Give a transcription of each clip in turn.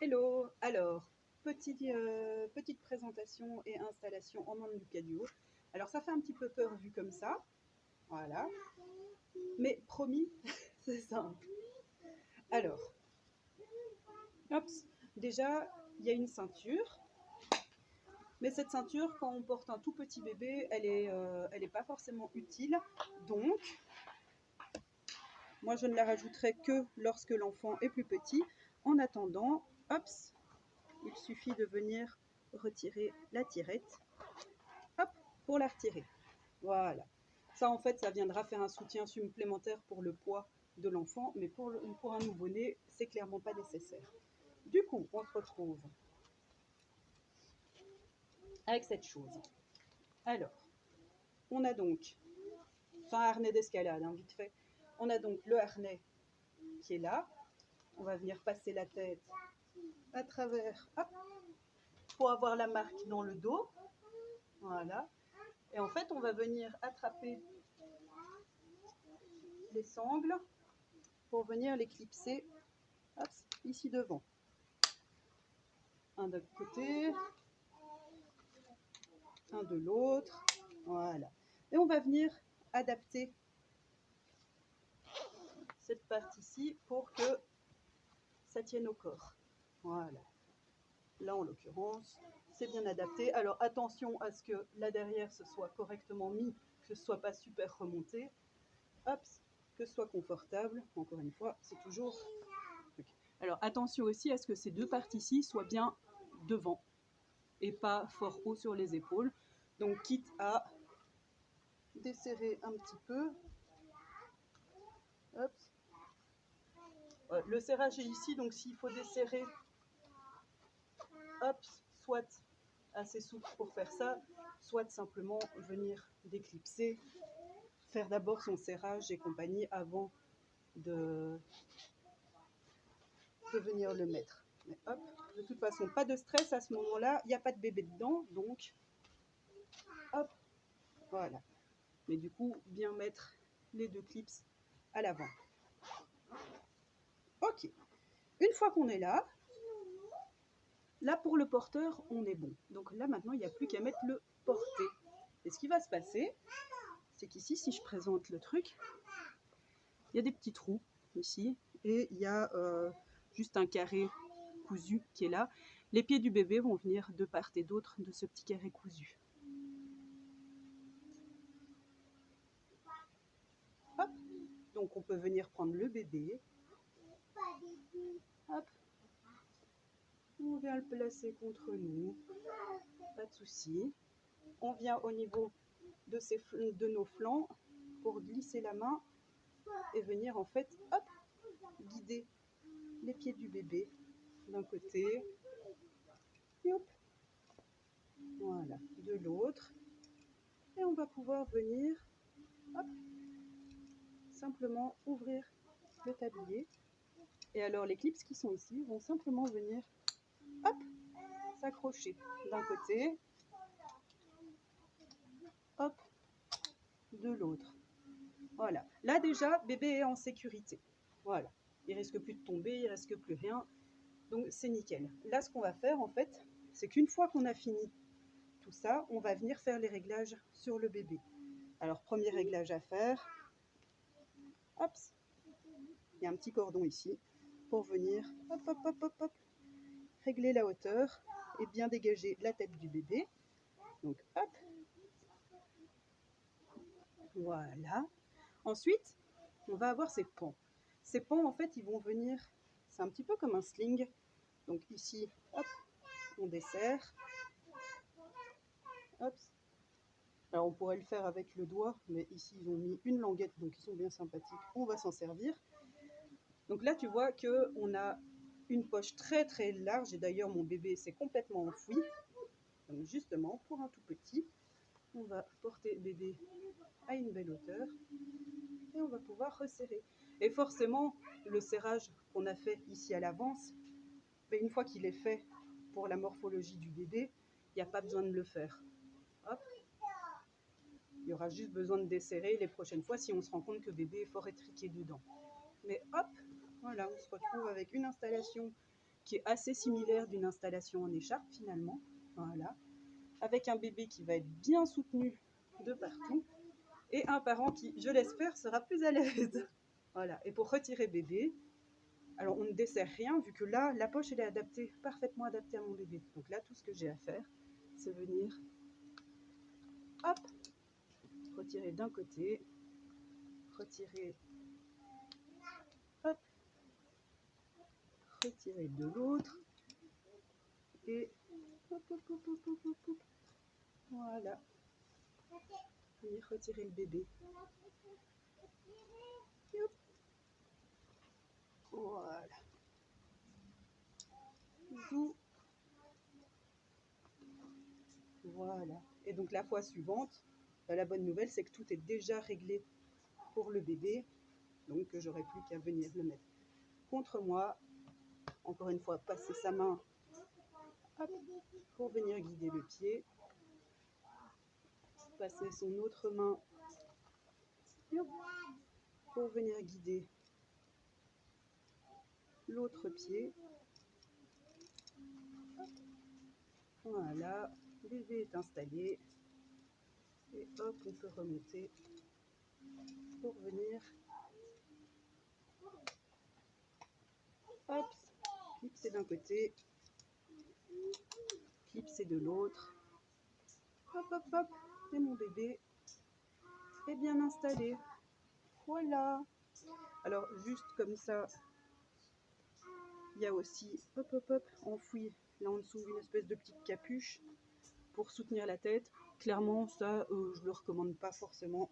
Hello, alors, petite présentation et installation en membre du cadio. Alors ça fait un petit peu peur vu comme ça, voilà, mais promis, c'est simple. Alors, hop, déjà, il y a une ceinture, mais cette ceinture, quand on porte un tout petit bébé, elle est pas forcément utile, donc moi je ne la rajouterai que lorsque l'enfant est plus petit. En attendant, hop, il suffit de venir retirer la tirette, hop, pour la retirer. Voilà. Ça, en fait, ça viendra faire un soutien supplémentaire pour le poids de l'enfant, mais pour un nouveau-né, c'est clairement pas nécessaire. Du coup, on se retrouve avec cette chose. Alors, on a donc, c'est un harnais d'escalade, hein, vite fait. On a donc le harnais qui est là. On va venir passer la tête à travers, hop, pour avoir la marque dans le dos. Voilà. Et en fait, on va venir attraper les sangles pour venir les clipser, hop, ici devant. Un d'un côté, un de l'autre, voilà. Et on va venir adapter cette partie-ci pour que ça tienne au corps. Voilà. Là, en l'occurrence, c'est bien adapté. Alors, attention à ce que là derrière, ce soit correctement mis, que ce ne soit pas super remonté. Hop, que ce soit confortable. Encore une fois, c'est toujours... Okay. Alors, attention aussi à ce que ces deux parties-ci soient bien devant et pas fort haut sur les épaules. Donc, quitte à desserrer un petit peu. Hop. Le serrage est ici, donc s'il faut desserrer, hop, soit assez souple pour faire ça, soit simplement venir déclipser, faire d'abord son serrage et compagnie avant de venir le mettre. Mais hop, de toute façon, pas de stress à ce moment-là, il n'y a pas de bébé dedans, donc hop, voilà. Mais du coup, bien mettre les deux clips à l'avant. Ok, une fois qu'on est là, pour le porteur, on est bon. Donc là, maintenant, il n'y a plus qu'à mettre le porté. Et ce qui va se passer, c'est qu'ici, si je présente le truc, il y a des petits trous ici, et il y a juste un carré cousu qui est là. Les pieds du bébé vont venir de part et d'autre de ce petit carré cousu. Hop. Donc on peut venir prendre le bébé. Hop. On vient le placer contre nous. Pas de souci. On vient au niveau de nos flancs pour glisser la main et venir en fait, hop, guider les pieds du bébé d'un côté. Et hop. Voilà, de l'autre. Et on va pouvoir venir, hop, simplement ouvrir le tablier. Et alors les clips qui sont ici vont simplement venir, hop, s'accrocher d'un côté, hop, de l'autre. Voilà. Là déjà, bébé est en sécurité. Voilà. Il risque plus de tomber, il risque plus rien. Donc c'est nickel. Là, ce qu'on va faire en fait, c'est qu'une fois qu'on a fini tout ça, on va venir faire les réglages sur le bébé. Alors premier réglage à faire, hop, il y a un petit cordon ici pour venir, hop, hop, hop, hop, hop, régler la hauteur et bien dégager la tête du bébé. Donc hop, voilà. Ensuite, on va avoir ces pans. Ces pans, en fait, ils vont venir, c'est un petit peu comme un sling. Donc ici, hop, on dessert. Hop. Alors on pourrait le faire avec le doigt, mais ici ils ont mis une languette, donc ils sont bien sympathiques. On va s'en servir. Donc là, tu vois qu'on a une poche très très large, et d'ailleurs mon bébé s'est complètement enfoui. Donc justement, pour un tout petit, on va porter bébé à une belle hauteur et on va pouvoir resserrer. Et forcément, le serrage qu'on a fait ici à l'avance, une fois qu'il est fait pour la morphologie du bébé, il n'y a pas besoin de le faire. Hop. Il y aura juste besoin de desserrer les prochaines fois si on se rend compte que bébé est fort étriqué dedans. Mais hop, voilà, on se retrouve avec une installation qui est assez similaire d'une installation en écharpe finalement. Voilà. Avec un bébé qui va être bien soutenu de partout et un parent qui, je l'espère, sera plus à l'aise. Voilà. Et pour retirer bébé, alors on ne dessert rien vu que là, la poche elle est adaptée, parfaitement adaptée à mon bébé. Donc là, tout ce que j'ai à faire, c'est venir, hop, retirer d'un côté, retirer, hop, retirer de l'autre et hop, hop, hop, hop, hop, hop, hop. Voilà. Venir retirer le bébé. Hop. Voilà. Zou. Voilà. Et donc la fois suivante, la bonne nouvelle, c'est que tout est déjà réglé pour le bébé. Donc j'aurai plus qu'à venir le mettre contre moi. Encore une fois, passer sa main, hop, pour venir guider le pied. Passer son autre main, hop, pour venir guider l'autre pied. Voilà, bébé est installé. Et hop, on peut remonter pour venir, hop, clipser d'un côté, clipser de l'autre. Hop, hop, hop, et mon bébé est bien installé. Voilà. Alors, juste comme ça, il y a aussi, hop, hop, hop, enfoui là en dessous une espèce de petite capuche pour soutenir la tête. Clairement, ça, je ne le recommande pas forcément.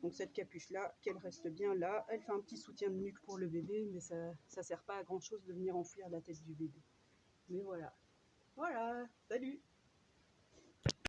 Donc cette capuche-là, qu'elle reste bien là, elle fait un petit soutien de nuque pour le bébé, mais ça ne sert pas à grand-chose de venir enfouir la tête du bébé. Mais voilà. Voilà, salut!